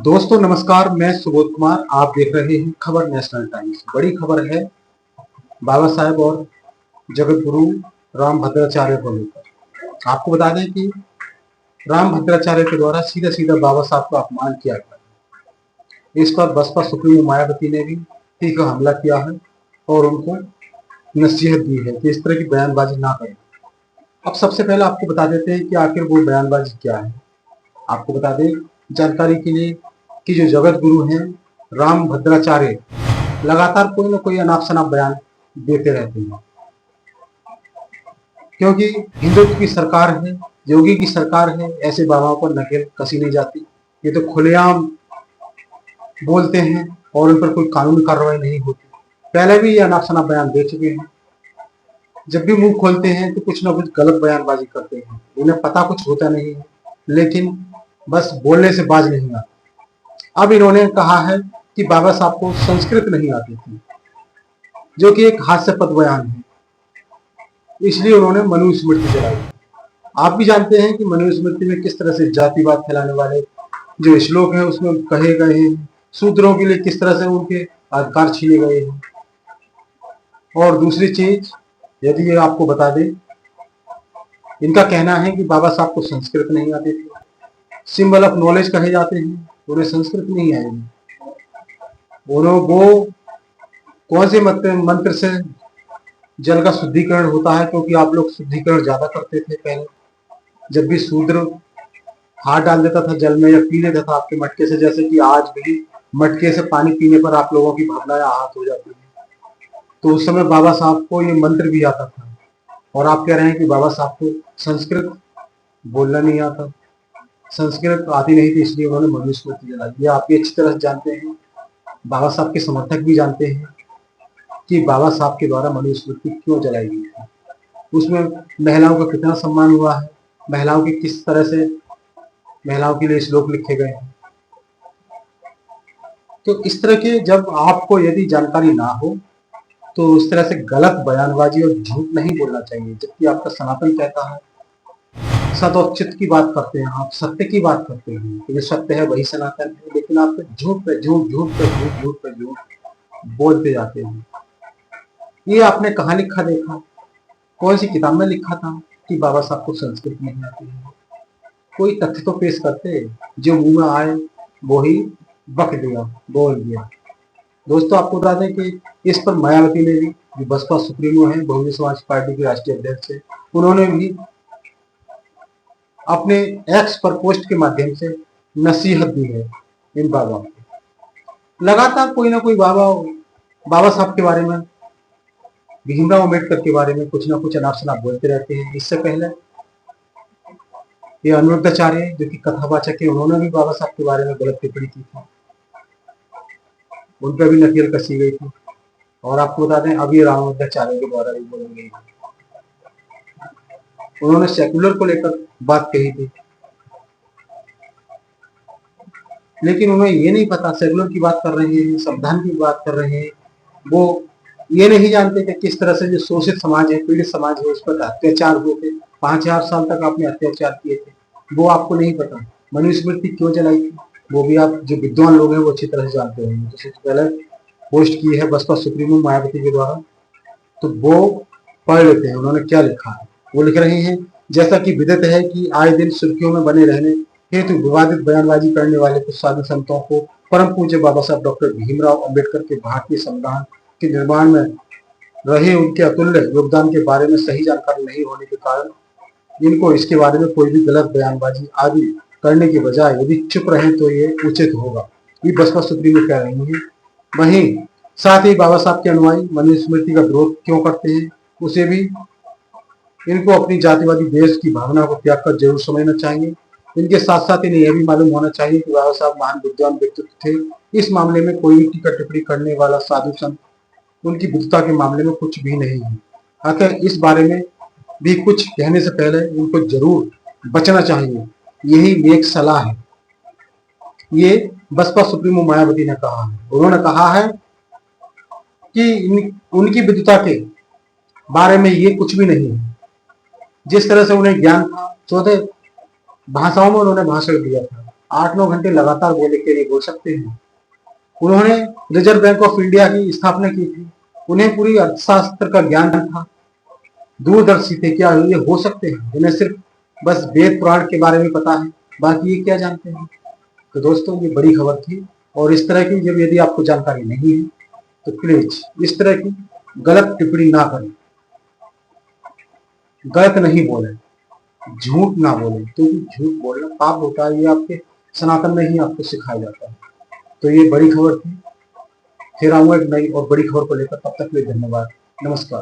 दोस्तों नमस्कार, मैं सुबोध कुमार। आप देख रहे हैं खबर नेशनल टाइम्स। बड़ी खबर है बाबा साहेब और जगत गुरु राम भद्राचार्य को लेकर। आपको बता दें कि राम भद्राचार्य के द्वारा सीधा सीधा बाबा साहब का अपमान किया गया। इस पर बसपा सुप्रीमो मायावती ने भी तीखा हमला किया है और उनको नसीहत दी है कि इस तरह की बयानबाजी ना करें। अब सबसे पहले आपको बता देते हैं कि आखिर वो बयानबाजी क्या है। आपको बता दें जानकारी के लिए कि जो जगत गुरु हैं राम भद्राचार्य लगातार कोई ना कोई अनाप शनाप बयान देते रहते हैं, क्योंकि हिंदुत्व की सरकार है, योगी की सरकार है, ऐसे बाबाओं पर नकेल कसी नहीं जाती। ये तो खुलेआम बोलते हैं और उन पर कोई कानूनी कार्रवाई नहीं होती। पहले भी ये अनाप शनाप बयान दे चुके हैं। जब भी मुंह खोलते हैं तो कुछ ना कुछ गलत बयानबाजी करते हैं। उन्हें पता कुछ होता नहीं है, लेकिन बस बोलने से बाज नहीं आता। अब इन्होंने कहा है कि बाबा साहब को संस्कृत नहीं आती थी, जो कि एक हास्यास्पद बयान है, इसलिए उन्होंने मनुस्मृति जलाई। आप भी जानते हैं कि मनुस्मृति में किस तरह से जातिवाद फैलाने वाले जो श्लोक हैं उसमें कहे गए हैं, शूद्रों के लिए किस तरह से उनके अधिकार छीने गए हैं। और दूसरी चीज, यदि ये आपको बता दें, इनका कहना है कि बाबा साहब को संस्कृत नहीं आती थी। सिंबल ऑफ नॉलेज कहे जाते हैं, उन्हें संस्कृत नहीं आएगी। वो कौन से मंत्र से जल का शुद्धिकरण होता है, क्योंकि आप लोग शुद्धिकरण ज्यादा करते थे पहले। जब भी शूद्र हाथ डाल देता था जल में या पी लेता था आपके मटके से, जैसे कि आज भी मटके से पानी पीने पर आप लोगों की भावनाएं आहत हो जाती है, तो उस समय बाबा साहब को ये मंत्र भी आता था। और आप कह रहे हैं कि बाबा साहब को संस्कृत बोलना नहीं आता, संस्कृत आती नहीं थी, इसलिए उन्होंने मनुस्मृति जलाई। ये आप भी अच्छी तरह से जानते हैं, बाबा साहब के समर्थक भी जानते हैं कि बाबा साहब के द्वारा मनुस्मृति क्यों जलाई गई थी। उसमें महिलाओं का कितना सम्मान हुआ है, महिलाओं की किस तरह से महिलाओं के लिए श्लोक लिखे गए हैं। तो इस तरह के जब आपको यदि जानकारी ना हो तो उस तरह से गलत बयानबाजी और झूठ नहीं बोलना चाहिए। जबकि आपका सनातन कहता है, सत और चित की बात करते हैं, आप सत्य की बात करते हैं, तो जो सत्य है वही सनातन है, लेकिन आप झूठ पे झूठ, झूठ पे झूठ, झूठ पे झूठ बोलते जाते हैं। ये आपने कहाँ लिखा देखा, कौन सी किताब में लिखा था कि बाबा साहब को संस्कृत नहीं आती है? कोई तथ्य तो पेश करते, जो मुंह में आए वो ही बक दिया, बोल दिया। दोस्तों आपको बता दें कि इस पर मायावती ने भी, जो बसपा सुप्रीमो है, बहुजन समाज पार्टी के राष्ट्रीय अध्यक्ष है, उन्होंने भी अपने एक्स पर पोस्ट के माध्यम से नसीहत दी है इन बाबा को। लगातार कोई ना कोई बाबा साहब के बारे में, भीमराव अम्बेडकर के बारे में कुछ ना कुछ अनाप शनाप बोलते रहते हैं। इससे पहले ये अनिरुद्धाचार्य जो कि कथावाचक है, उन्होंने भी बाबा साहब के बारे में गलत टिप्पणी की थी, उन पर भी नकेल कसी गई थी। और आपको बता दें अब ये रामानुजाचार्य के द्वारा भी बोली गई। उन्होंने सेकुलर को लेकर बात कही थी, लेकिन उन्हें ये नहीं पता सेकुलर की बात कर रहे हैं, संविधान की बात कर रहे हैं। वो ये नहीं जानते कि किस तरह से जो शोषित समाज है, पीड़ित समाज है, उस पर अत्याचार हुए थे। 5000 साल तक आपने अत्याचार किए थे, वो आपको नहीं पता। मनुस्मृति क्यों जलाई थी, वो भी आप जो विद्वान लोग हैं वो अच्छी तरह से जानते होंगे। तो सबसे पहले पोस्ट की है बसपा सुप्रीमो मायावती के द्वारा, तो वो पढ़ लेते हैं उन्होंने क्या लिखा है। वो लिख रहे हैं, जैसा कि विदित है कि आए दिन सुर्खियों में बने रहने हेतु विवादित बयानबाजी करने वाले कुछ साधु संतों को परम पूज्य बाबा साहब डॉक्टर भीमराव अम्बेडकर के भारतीय संविधान के निर्माण में रहे उनके अतुल्य योगदान के बारे में सही जानकारी नहीं होने के कारण इनको इसके बारे में कोई भी गलत बयानबाजी आदि करने के बजाय यदि चुप रहे तो ये उचित होगा, ये बसपा सुप्रीमो कह रही है। वहीं साथ ही बाबा साहब के अनुयायी मनुस्मृति का विरोध क्यों करते हैं, उसे भी इनको अपनी जातिवादी देश की भावना को त्याग कर जरूर समझना चाहिए। इनके साथ साथ इन्हें यह भी मालूम होना चाहिए कि बाबा साहब महान विद्वान व्यक्तित्व थे। इस मामले में कोई भी टीका टिप्पणी करने वाला साधु संत उनकी बुद्धता के मामले में कुछ भी नहीं है। अतः इस बारे में भी कुछ कहने से पहले उनको जरूर बचना चाहिए, यही एक सलाह है। ये बसपा सुप्रीमो मायावती ने कहा है। उन्होंने कहा है कि उनकी विद्वता के बारे में ये कुछ भी नहीं है। जिस तरह से उन्हें ज्ञान था, चौथे भाषाओं में उन्होंने भाषण दिया था, 8-9 घंटे लगातार बोले कि नहीं बोल सकते हैं। उन्होंने रिजर्व बैंक ऑफ इंडिया की स्थापना की थी, उन्हें पूरी अर्थशास्त्र का ज्ञान था, दूरदर्शी थे। क्या ये हो सकते हैं उन्हें सिर्फ बस वेद पुराण के बारे में पता है, बाकी ये क्या जानते हैं? तो दोस्तों ये बड़ी खबर थी, और इस तरह की जब यदि आपको जानकारी नहीं है तो प्लीज इस तरह की गलत टिप्पणी ना करें, गलत नहीं बोलें, झूठ ना बोलें, क्योंकि झूठ बोलना पाप होता है। ये आपके सनातन में ही आपको सिखाया जाता है। तो ये बड़ी खबर थी। फिर आऊंगा एक नई और बड़ी खबर को लेकर, तब तक के लिए धन्यवाद, नमस्कार।